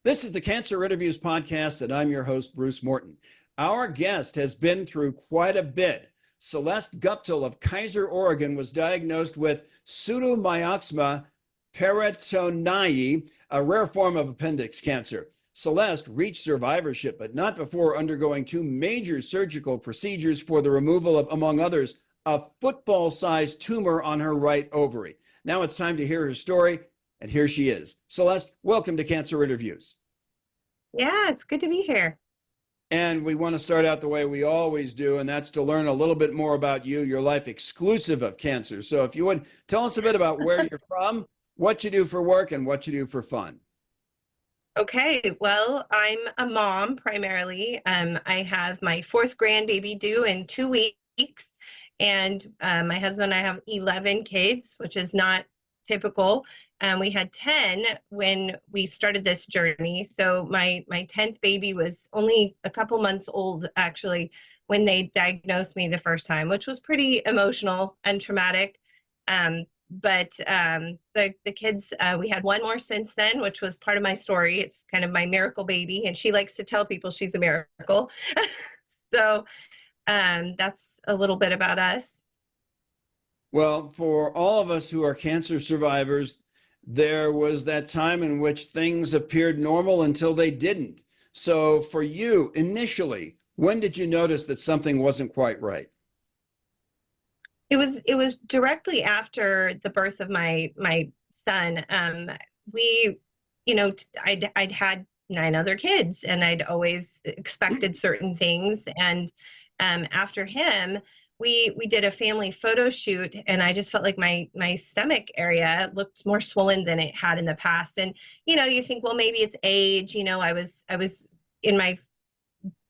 This is the Cancer Interviews podcast, and I'm your host, Bruce Morton. Our guest has been through quite a bit. Celeste Guptill of Keizer, Oregon, was diagnosed with Pseudomyxoma Peritonei, a rare form of appendix cancer. Celeste reached survivorship, but not before undergoing two major surgical procedures for the removal of, among others, a football-sized tumor on her right ovary. Now it's time to hear her story, and here she is. Celeste, welcome to Cancer Interviews. Yeah, it's good to be here. And we want to start out the way we always do, and that's to learn a little bit more about you, your life exclusive of cancer. So if you would, tell us a bit about where you're from, what you do for work, and what you do for fun. Okay, well, I'm a mom primarily. I have my fourth grandbaby due in 2 weeks, and my husband and I have 11 kids, which is not typical. We had 10 when we started this journey. So my 10th baby was only a couple months old, actually, when they diagnosed me the first time, which was pretty emotional and traumatic. But the kids, we had one more since then, which was part of my story. It's kind of my miracle baby, and she likes to tell people she's a miracle. So that's a little bit about us. Well, for all of us who are cancer survivors, there was that time in which things appeared normal until they didn't. So for you, initially, when did you notice that something wasn't quite right? It was directly after the birth of my son. I'd had 9 other kids, and I'd always expected certain things. And after him, we did a family photo shoot, and I just felt like my stomach area looked more swollen than it had in the past. And you think, well, maybe it's age. I was in my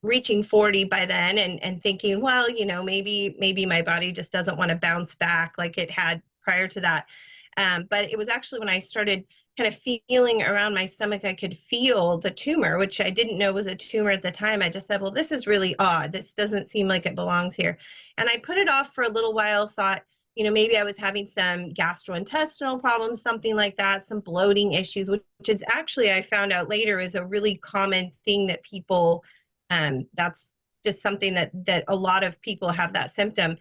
reaching 40 by then, and thinking, well, maybe my body just doesn't want to bounce back like it had prior to that. But it was actually when I started kind of feeling around my stomach, I could feel the tumor, which I didn't know was a tumor at the time. I just said, well, this is really odd. This doesn't seem like it belongs here. And I put it off for a little while, thought, maybe I was having some gastrointestinal problems, something like that, some bloating issues, which is actually, I found out later, is a really common thing that people, that's just something that a lot of people have that symptom.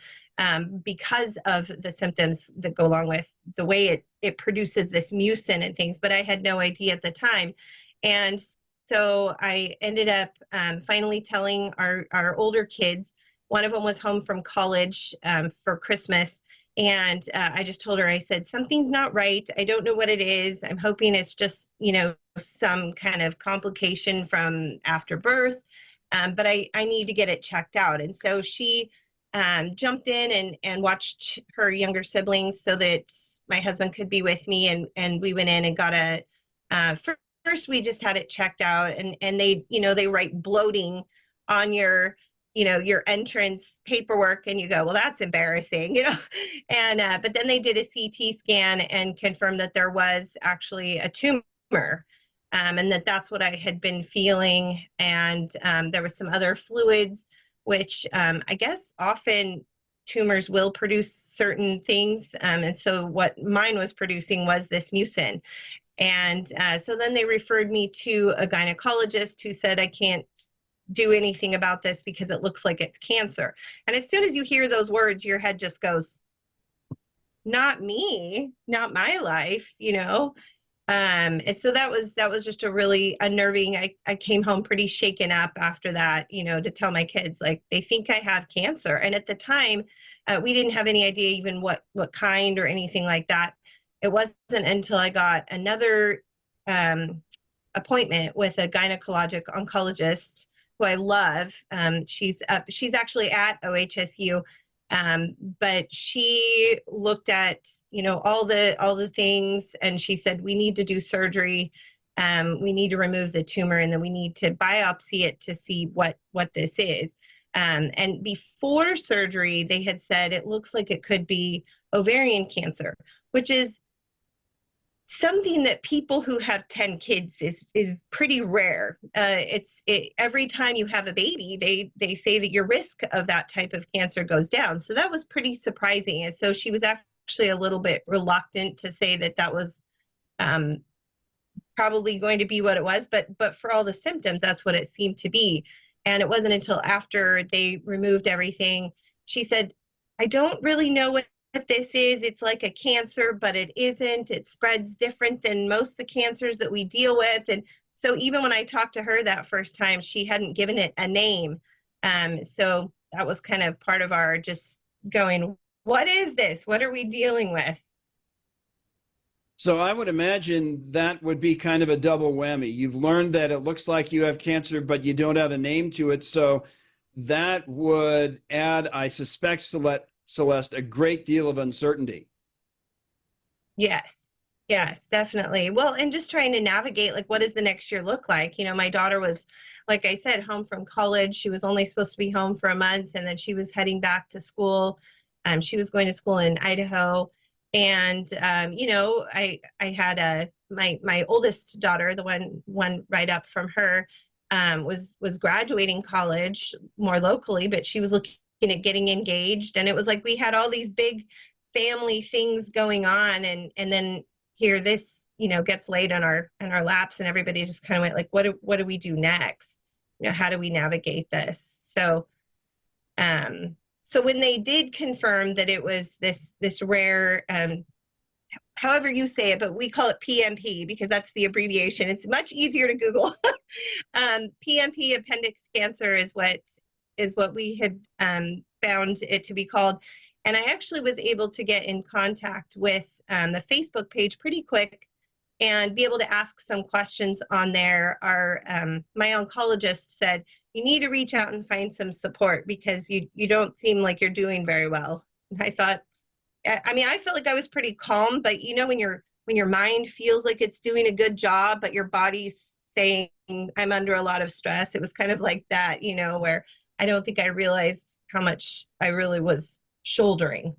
Because of the symptoms that go along with the way it produces this mucin and things, but I had no idea at the time. And so I ended up finally telling our older kids. One of them was home from college for Christmas, and I just told her, I said, something's not right. I don't know what it is. I'm hoping it's just, some kind of complication from after birth, but I need to get it checked out. And so she jumped in and watched her younger siblings so that my husband could be with me. And we went in and got first we just had it checked out, and they, they write bloating on your entrance paperwork, and you go, well, that's embarrassing, and, but then they did a CT scan and confirmed that there was actually a tumor, and that's what I had been feeling. And there was some other fluids, which I guess often tumors will produce certain things. And so what mine was producing was this mucin. And so then they referred me to a gynecologist who said, I can't do anything about this because it looks like it's cancer. And as soon as you hear those words, your head just goes, not me, not my life, And so that was just a really unnerving. I came home pretty shaken up after that, to tell my kids, like, they think I have cancer. And at the time, we didn't have any idea even what kind or anything like that. It wasn't until I got another appointment with a gynecologic oncologist who I love. She's actually at OHSU. But she looked at, all the things, and she said, we need to do surgery. We need to remove the tumor, and then we need to biopsy it to see what this is. And before surgery, they had said, it looks like it could be ovarian cancer, which is something that people who have 10 kids is pretty rare. Every time you have a baby, they say that your risk of that type of cancer goes down. So that was pretty surprising. And so she was actually a little bit reluctant to say that was probably going to be what it was, but for all the symptoms, that's what it seemed to be. And it wasn't until after they removed everything, she said, I don't really know what this is. It's like a cancer, but it isn't. It spreads different than most of the cancers that we deal with. And so even when I talked to her that first time, she hadn't given it a name. So that was kind of part of our just going, what is this? What are we dealing with? So I would imagine that would be kind of a double whammy. You've learned that it looks like you have cancer, but you don't have a name to it. So that would add, I suspect, Celeste, a great deal of uncertainty. Yes, yes, definitely. Well, and just trying to navigate, like, what does the next year look like? You know, my daughter was, like I said, home from college. She was only supposed to be home for a month, and then she was heading back to school. She was going to school in Idaho. And you know, I had my oldest daughter, the one right up from her, was graduating college more locally, but she was looking at getting engaged, and it was like we had all these big family things going on, and then here this, you know, gets laid on our laps, and everybody just kind of went like, what do we do next? You know, how do we navigate this? So when they did confirm that it was this rare, however you say it, but we call it PMP because that's the abbreviation. It's much easier to Google. PMP, appendix cancer, is what we had found it to be called. And I actually was able to get in contact with the Facebook page pretty quick and be able to ask some questions on there. My oncologist said, you need to reach out and find some support because you don't seem like you're doing very well. And I thought, I mean, I felt like I was pretty calm, but you know, when your mind feels like it's doing a good job, but your body's saying, I'm under a lot of stress. It was kind of like that, you know, where I don't think I realized how much I really was shouldering.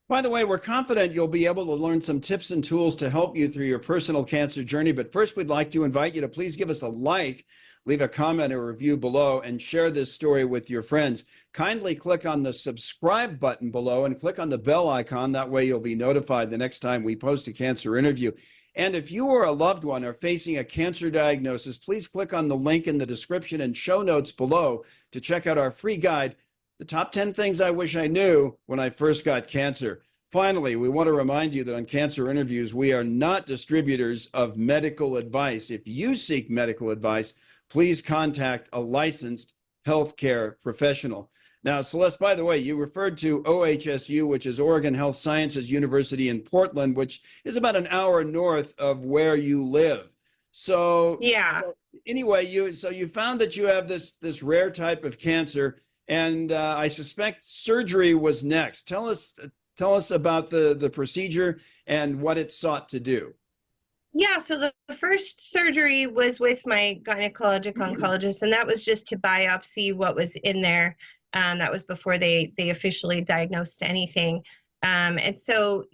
By the way, we're confident you'll be able to learn some tips and tools to help you through your personal cancer journey. But first, we'd like to invite you to please give us a like, leave a comment or review below, and share this story with your friends. Kindly click on the subscribe button below and click on the bell icon. That way you'll be notified the next time we post a cancer interview. And if you or a loved one are facing a cancer diagnosis, please click on the link in the description and show notes below to check out our free guide, The Top 10 Things I Wish I Knew When I First Got Cancer. Finally, we want to remind you that on Cancer Interviews, we are not distributors of medical advice. If you seek medical advice, please contact a licensed healthcare professional. Now, Celeste, by the way, you referred to OHSU, which is Oregon Health Sciences University in Portland, which is about an hour north of where you live. So, Yeah. Anyway, you found that you have this rare type of cancer, and I suspect surgery was next. Tell us about the procedure and what it sought to do. Yeah, so the first surgery was with my gynecologic oncologist, and that was just to biopsy what was in there. That was before they officially diagnosed anything. And so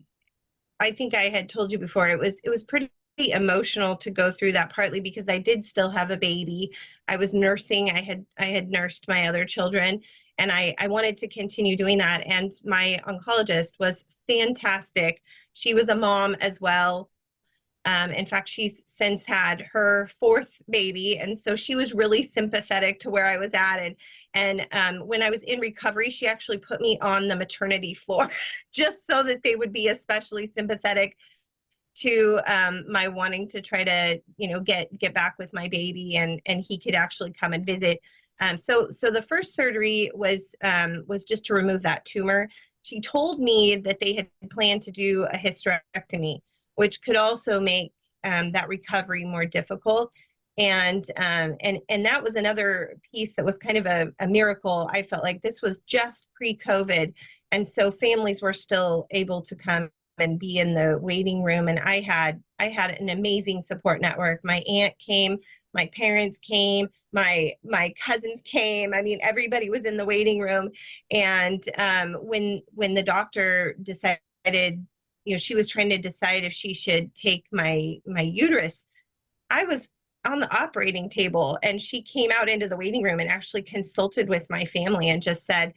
I think I had told you before, it was pretty emotional to go through that, partly because I did still have a baby. I was nursing. I had nursed my other children, and I wanted to continue doing that. And my oncologist was fantastic. She was a mom as well. In fact, she's since had her fourth baby, and so she was really sympathetic to where I was at. And when I was in recovery, she actually put me on the maternity floor just so that they would be especially sympathetic to my wanting to try to, you know, get back with my baby, and he could actually come and visit. So the first surgery was just to remove that tumor. She told me that they had planned to do a hysterectomy, which could also make that recovery more difficult. And that was another piece that was kind of a miracle. I felt like this was just pre-COVID, and so families were still able to come and be in the waiting room. And I had an amazing support network. My aunt came, my parents came, my cousins came. I mean, everybody was in the waiting room. And when the doctor decided, you know, she was trying to decide if she should take my uterus, I was on the operating table, and she came out into the waiting room and actually consulted with my family and just said,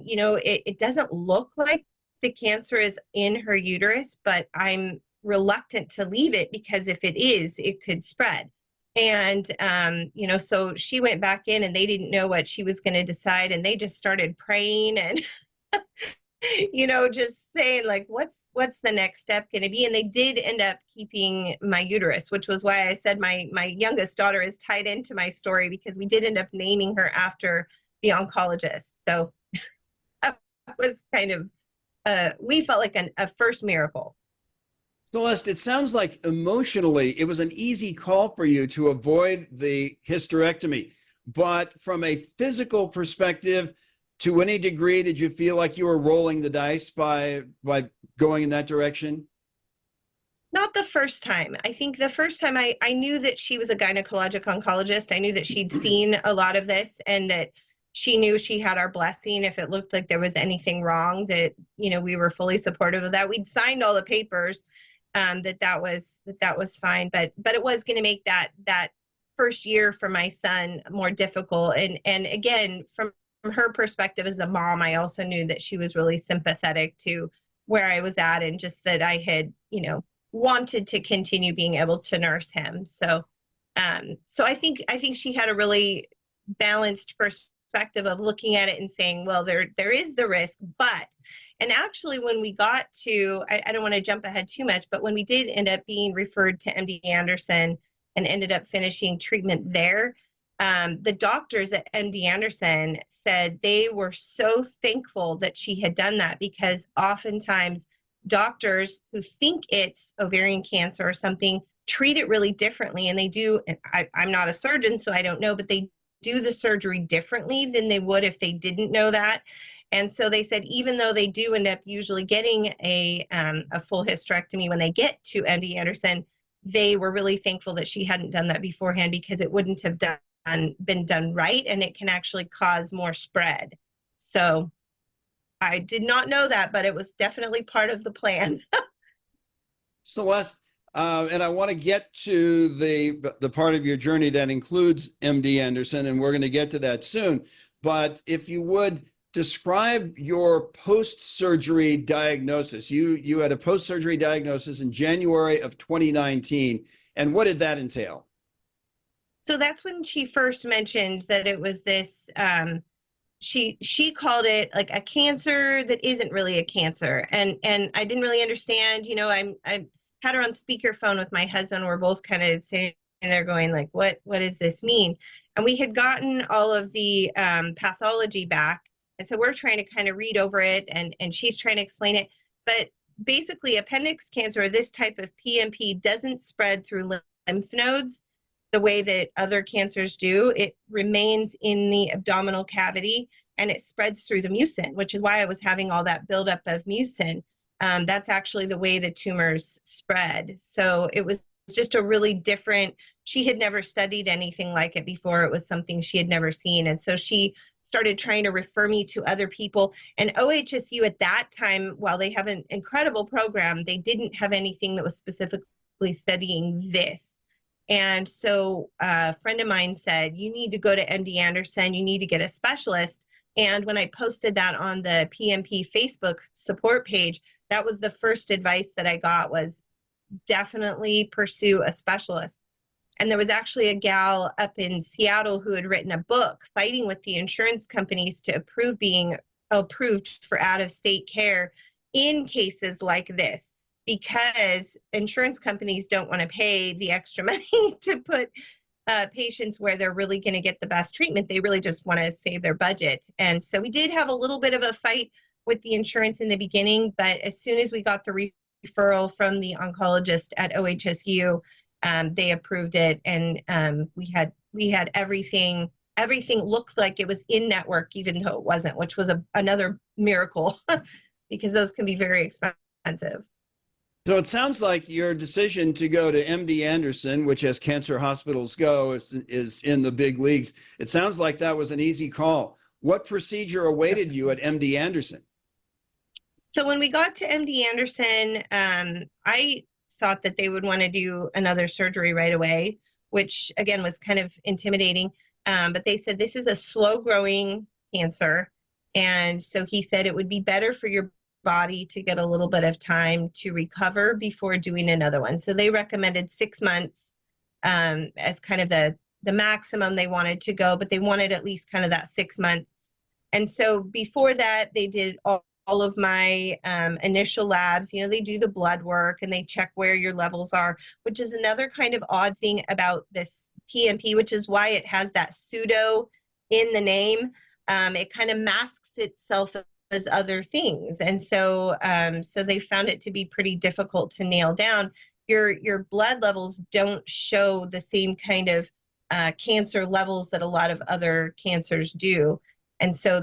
you know, it doesn't look like the cancer is in her uterus, but I'm reluctant to leave it because if it is, it could spread. And, so she went back in and they didn't know what she was going to decide. And they just started praying and, just saying like, what's the next step going to be? And they did end up keeping my uterus, which was why I said my youngest daughter is tied into my story, because we did end up naming her after the oncologist. So that was kind of, we felt like a first miracle. Celeste, it sounds like emotionally it was an easy call for you to avoid the hysterectomy. But from a physical perspective, to any degree, did you feel like you were rolling the dice by going in that direction? Not the first time. I think the first time I knew that she was a gynecologic oncologist. I knew that she'd seen a lot of this and that she knew she had our blessing. If it looked like there was anything wrong, that, we were fully supportive of that. We'd signed all the papers. That was fine, but it was going to make that first year for my son more difficult. And again, from her perspective as a mom, I also knew that she was really sympathetic to where I was at, and just that I had, wanted to continue being able to nurse him. So I think she had a really balanced perspective of looking at it and saying, well, there is the risk, but. And actually, when we got to, I don't want to jump ahead too much, but when we did end up being referred to MD Anderson and ended up finishing treatment there, the doctors at MD Anderson said they were so thankful that she had done that, because oftentimes doctors who think it's ovarian cancer or something treat it really differently. And they do, and I'm not a surgeon, so I don't know, but they do the surgery differently than they would if they didn't know that. And so they said, even though they do end up usually getting a full hysterectomy when they get to MD Anderson, they were really thankful that she hadn't done that beforehand, because it wouldn't have been done right, and it can actually cause more spread. So I did not know that, but it was definitely part of the plan. Celeste, and I want to get to the part of your journey that includes MD Anderson, and we're going to get to that soon. But if you would, describe your post-surgery diagnosis. You had a post-surgery diagnosis in January of 2019. And what did that entail? So that's when she first mentioned that it was this, she called it like a cancer that isn't really a cancer. And I didn't really understand, I had her on speakerphone with my husband. We're both kind of sitting there going like, what does this mean? And we had gotten all of the pathology back. And so we're trying to kind of read over it, and she's trying to explain it. But basically, appendix cancer, or this type of PMP, doesn't spread through lymph nodes the way that other cancers do. It remains in the abdominal cavity, and it spreads through the mucin, which is why I was having all that buildup of mucin. That's actually the way the tumors spread. So it was just a really different, she had never studied anything like it before. It was something she had never seen. And so she started trying to refer me to other people. And OHSU at that time, while they have an incredible program, they didn't have anything that was specifically studying this. And so a friend of mine said, you need to go to MD Anderson, you need to get a specialist. And when I posted that on the PMP Facebook support page, that was the first advice that I got, was definitely pursue a specialist. And there was actually a gal up in Seattle who had written a book fighting with the insurance companies to being approved for out-of-state care in cases like this, because insurance companies don't want to pay the extra money to put patients where they're really going to get the best treatment. They really just want to save their budget. And so we did have a little bit of a fight with the insurance in the beginning, but as soon as we got the referral from the oncologist at OHSU, they approved it, and we had everything looked like it was in network, even though it wasn't, which was another miracle because those can be very expensive. So it sounds like your decision to go to MD Anderson, which as cancer hospitals go, is in the big leagues. It sounds like that was an easy call. What procedure awaited you at MD Anderson? So when we got to MD Anderson, I thought that they would want to do another surgery right away, which again was kind of intimidating. But they said, this is a slow growing cancer. And so he said it would be better for your body to get a little bit of time to recover before doing another one. So they recommended 6 months as kind of the maximum they wanted to go, but they wanted at least kind of that 6 months. And so before that, they did all of my initial labs. You know, they do the blood work and they check where your levels are, which is another kind of odd thing about this PMP, which is why it has that pseudo in the name. It kind of masks itself as other things. And so so they found it to be pretty difficult to nail down. Your blood levels don't show the same kind of cancer levels that a lot of other cancers do. And so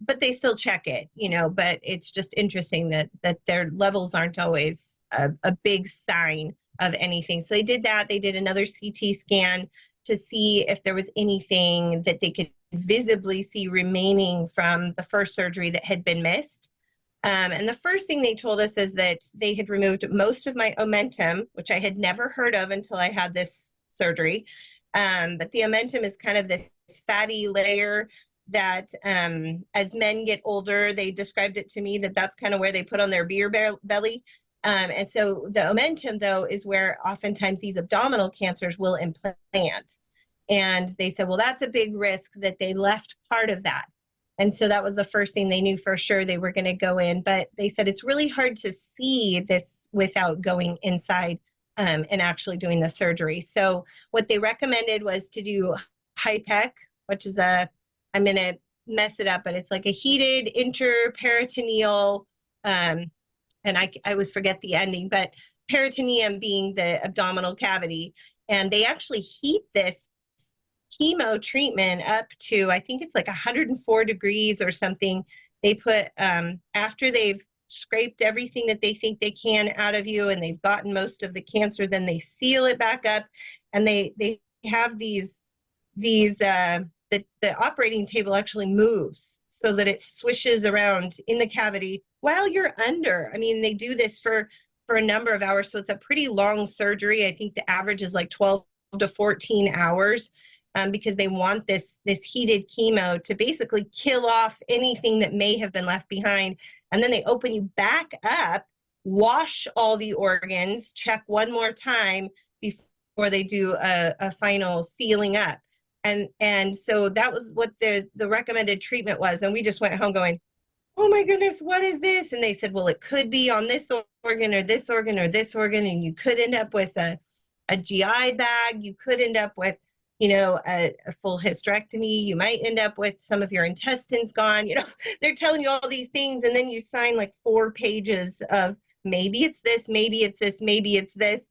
but they still check it, you know, but it's just interesting that their levels aren't always a big sign of anything. So they did that. They did another CT scan to see if there was anything that they could visibly see remaining from the first surgery that had been missed. And the first thing they told us is that they had removed most of my omentum, which I had never heard of until I had this surgery. But the omentum is kind of this fatty layer that as men get older, they described it to me that that's kind of where they put on their beer belly. And so the omentum, though, is where oftentimes these abdominal cancers will implant. And they said, well, that's a big risk that they left part of that. And so that was the first thing they knew for sure they were going to go in. But they said it's really hard to see this without going inside and actually doing the surgery. So what they recommended was to do HIPEC, which is I'm going to mess it up, but it's like a heated interperitoneal, and I always forget the ending, but peritoneum being the abdominal cavity. And they actually heat this chemo treatment up to, I think it's like 104 degrees or something. They put, after they've scraped everything that they think they can out of you and they've gotten most of the cancer, then they seal it back up. And they have the operating table actually moves so that it swishes around in the cavity while you're under. I mean, they do this for a number of hours. So it's a pretty long surgery. I think the average is like 12 to 14 hours because they want this heated chemo to basically kill off anything that may have been left behind. And then they open you back up, wash all the organs, check one more time before they do a final sealing up. And so that was what the recommended treatment was. And we just went home going, oh my goodness, what is this? And they said, well, it could be on this organ or this organ or this organ. And you could end up with a GI bag. You could end up with, you know, a full hysterectomy. You might end up with some of your intestines gone. You know, they're telling you all these things. And then you sign like 4 pages of maybe it's this, maybe it's this, maybe it's this.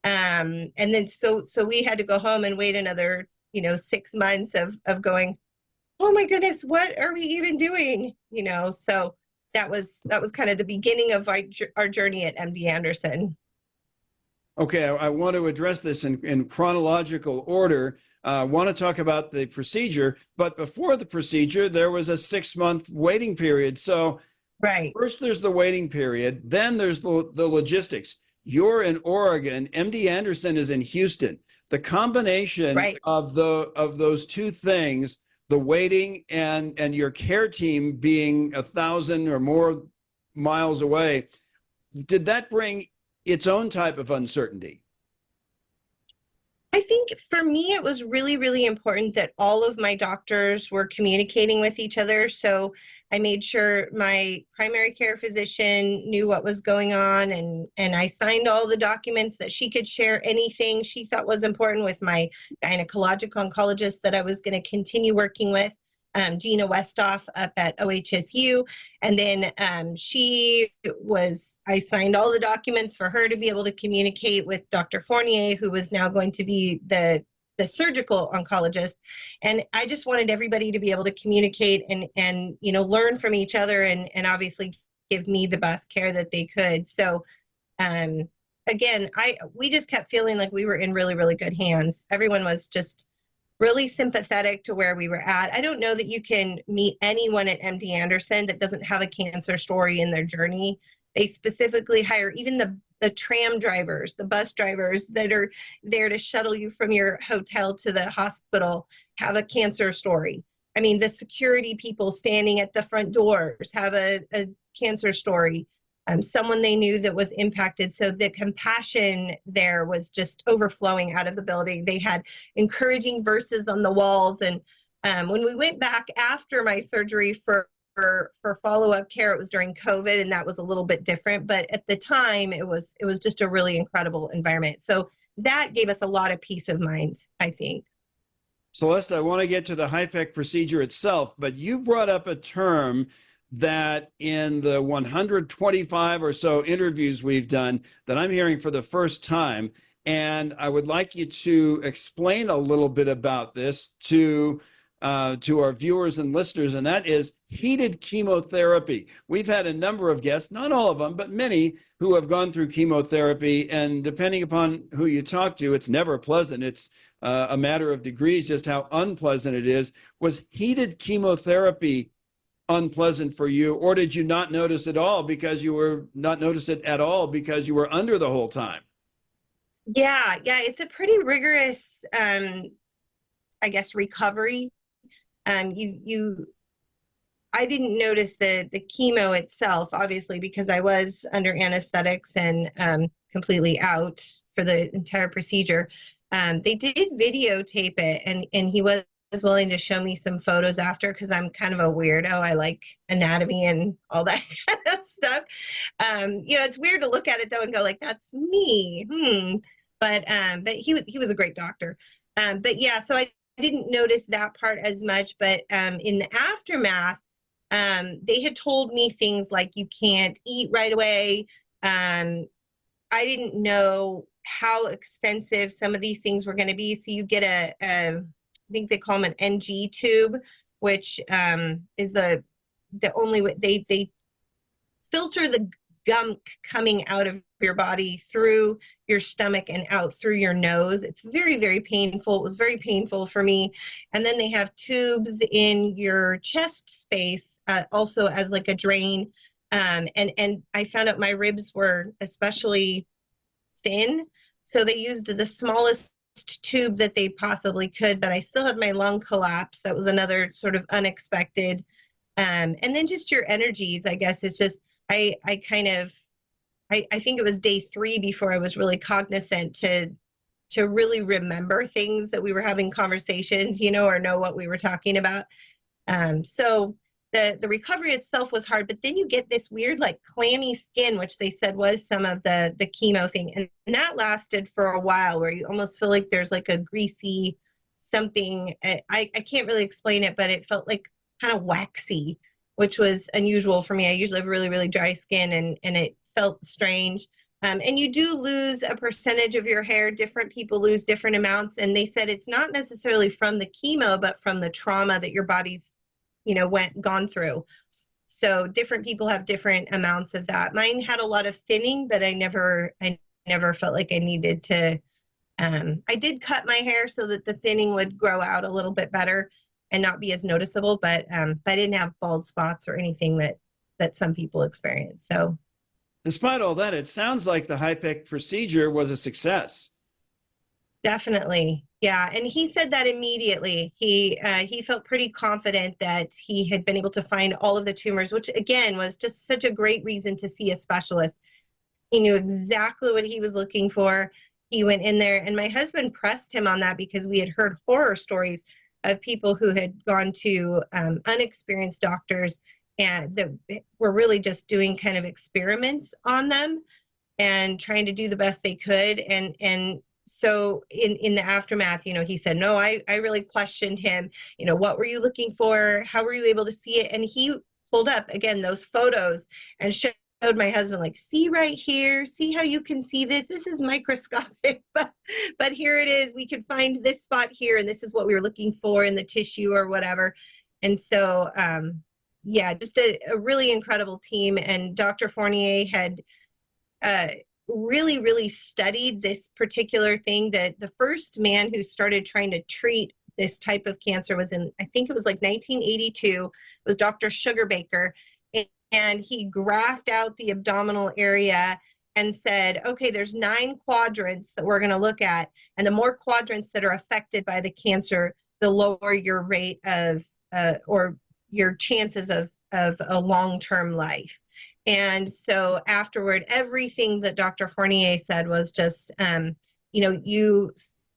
And then so we had to go home and wait another 6 months of going, oh my goodness, what are we even doing? You know, so that was kind of the beginning of our journey at MD Anderson. Okay, I want to address this in chronological order. I want to talk about the procedure, but before the procedure, there was a 6-month waiting period. So right. First there's the waiting period, then there's the logistics. You're in Oregon, MD Anderson is in Houston. The combination right. of those two things, the waiting and your care team being 1,000 or more miles away, did that bring its own type of uncertainty? I think for me, it was really, really important that all of my doctors were communicating with each other. So I made sure my primary care physician knew what was going on, and I signed all the documents that she could share anything she thought was important with my gynecologic oncologist that I was going to continue working with, Gina Westhoff up at OHSU. And then I signed all the documents for her to be able to communicate with Dr. Fournier, who was now going to be the surgical oncologist. And I just wanted everybody to be able to communicate and learn from each other and obviously give me the best care that they could. So again, we just kept feeling like we were in really, really good hands. Everyone was just really sympathetic to where we were at. I don't know that you can meet anyone at MD Anderson that doesn't have a cancer story in their journey. They specifically hire even the tram drivers, the bus drivers that are there to shuttle you from your hotel to the hospital, have a cancer story. I mean, the security people standing at the front doors have a cancer story, someone they knew that was impacted. So the compassion there was just overflowing out of the building. They had encouraging verses on the walls. And when we went back after my surgery for follow-up care, it was during COVID, and that was a little bit different. But at the time, it was just a really incredible environment. So that gave us a lot of peace of mind, I think. Celeste, I want to get to the HIPEC procedure itself, but you brought up a term that in the 125 or so interviews we've done that I'm hearing for the first time. And I would like you to explain a little bit about this to our viewers and listeners, and that is heated chemotherapy. We've had a number of guests, not all of them, but many, who have gone through chemotherapy, and depending upon who you talk to, it's never pleasant. It's a matter of degrees just how unpleasant it is. Was heated chemotherapy unpleasant for you, or did you not notice it all because you were not notice it at all because you were under the whole time? Yeah, it's a pretty rigorous, I guess, recovery. I didn't notice the chemo itself, obviously, because I was under anesthetics and completely out for the entire procedure. They did videotape it, and he was willing to show me some photos after, because I'm kind of a weirdo. I like anatomy and all that kind of stuff. It's weird to look at it though and go like, that's me. But he was a great doctor. But yeah, so I didn't notice that part as much. But in the aftermath, they had told me things like you can't eat right away. I didn't know how extensive some of these things were going to be. So you get I think they call them an NG tube, which is the only way they filter the gunk coming out of your body through your stomach and out through your nose. It's very, very painful. It was very painful for me. And then they have tubes in your chest space, also as like a drain. And I found out my ribs were especially thin. So they used the smallest tube that they possibly could, but I still had my lung collapse. That was another sort of unexpected. And then just your energies, I guess it's just, I think it was day 3 before I was really cognizant to really remember things that we were having conversations, or know what we were talking about. So the recovery itself was hard, but then you get this weird, like clammy skin, which they said was some of the chemo thing. And that lasted for a while, where you almost feel like there's like a greasy something. I can't really explain it, but it felt like kind of waxy, which was unusual for me. I usually have really, really dry skin, and it felt strange. And you do lose a percentage of your hair. Different people lose different amounts. And they said it's not necessarily from the chemo, but from the trauma that your body's, gone through. So different people have different amounts of that. Mine had a lot of thinning, but I never felt like I needed to. I did cut my hair so that the thinning would grow out a little bit better and not be as noticeable, but I didn't have bald spots or anything that some people experience. So despite all that, it sounds like the HIPEC procedure was a success. Definitely. Yeah. And he said that immediately. He felt pretty confident that he had been able to find all of the tumors, which again was just such a great reason to see a specialist. He knew exactly what he was looking for. He went in there, and my husband pressed him on that because we had heard horror stories of people who had gone to unexperienced doctors and that were really just doing kind of experiments on them and trying to do the best they could. And so in the aftermath, he said, no, I really questioned him. What were you looking for? How were you able to see it? And he pulled up again those photos and showed my husband, like, see right here, see how you can see this. This is microscopic, but here it is. We could find this spot here, and this is what we were looking for in the tissue or whatever. And so, just a really incredible team. And Dr. Fournier had really, really studied this particular thing. That the first man who started trying to treat this type of cancer was I think it was like 1982. It was Dr. Sugarbaker. And he graphed out the abdominal area and said, okay, there's 9 quadrants that we're going to look at. And the more quadrants that are affected by the cancer, the lower your rate of or your chances of a long-term life. And so afterward, everything that Dr. Fournier said was just,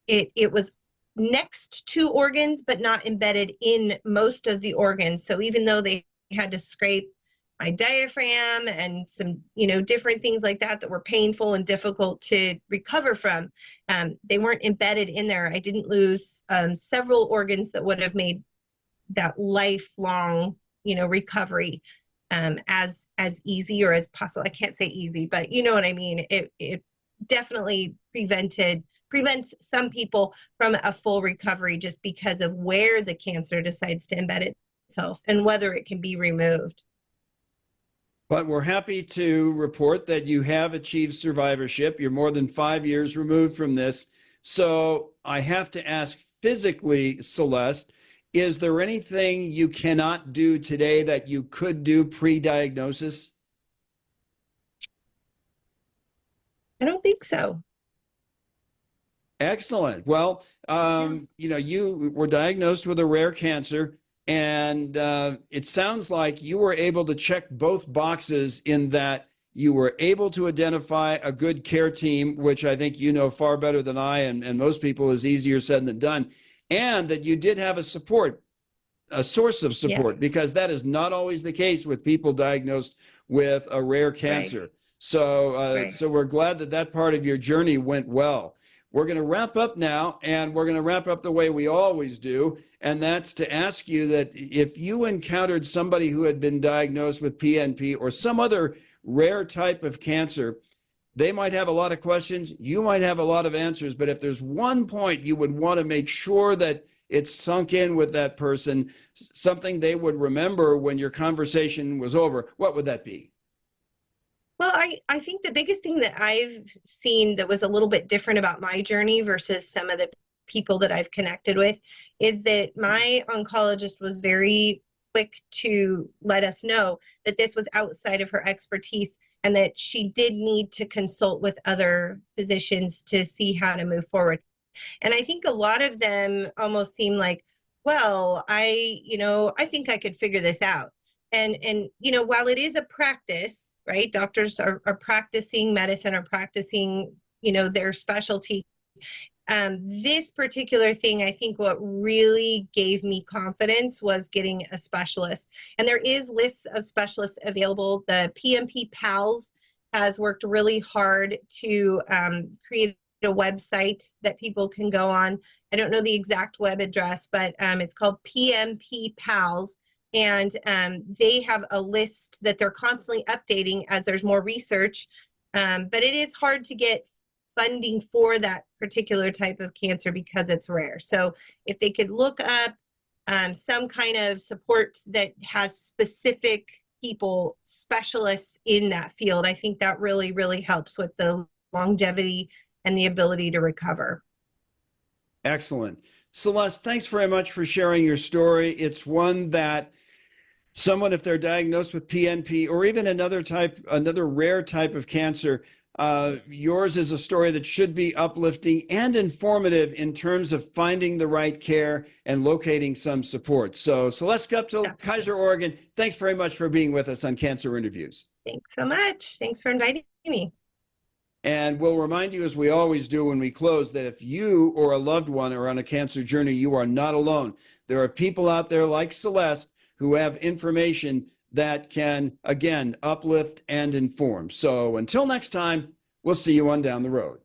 it was next to organs, but not embedded in most of the organs. So even though they had to scrape my diaphragm and some, different things like that were painful and difficult to recover from, they weren't embedded in there. I didn't lose several organs that would have made that lifelong, recovery as easy or as possible. I can't say easy, but you know what I mean? It definitely prevents some people from a full recovery just because of where the cancer decides to embed itself and whether it can be removed. But we're happy to report that you have achieved survivorship. You're more than 5 years removed from this. So I have to ask physically, Celeste, is there anything you cannot do today that you could do pre-diagnosis? I don't think so. Excellent. Well, you were diagnosed with a rare cancer, and it sounds like you were able to check both boxes in that you were able to identify a good care team, which I think you know far better than I and most people is easier said than done, and that you did have a source of support, because that is not always the case with people diagnosed with a rare cancer. Right. So we're glad that part of your journey went well. We're going to wrap up now, and we're going to wrap up the way we always do, and that's to ask you that if you encountered somebody who had been diagnosed with PNP or some other rare type of cancer, they might have a lot of questions, you might have a lot of answers, but if there's one point you would want to make sure that it's sunk in with that person, something they would remember when your conversation was over, what would that be? Well, I think the biggest thing that I've seen that was a little bit different about my journey versus some of the people that I've connected with is that my oncologist was very quick to let us know that this was outside of her expertise and that she did need to consult with other physicians to see how to move forward. And I think a lot of them almost seem like, well, I think I could figure this out. And while it is a practice, right? Doctors are practicing medicine, are practicing, their specialty. This particular thing, I think what really gave me confidence was getting a specialist. And there is lists of specialists available. The PNP PALS has worked really hard to create a website that people can go on. I don't know the exact web address, but it's called PNP PALS. And they have a list that they're constantly updating as there's more research. But it is hard to get funding for that particular type of cancer because it's rare. So if they could look up some kind of support that has specific people, specialists in that field, I think that really, really helps with the longevity and the ability to recover. Excellent. Celeste, thanks very much for sharing your story. It's one that someone, if they're diagnosed with PNP or even another rare type of cancer, yours is a story that should be uplifting and informative in terms of finding the right care and locating some support. So Celeste Guptill, Keizer, Oregon, thanks very much for being with us on Cancer Interviews. Thanks so much. Thanks for inviting me. And we'll remind you, as we always do when we close, that if you or a loved one are on a cancer journey, you are not alone. There are people out there like Celeste who have information that can, again, uplift and inform. So until next time, we'll see you on down the road.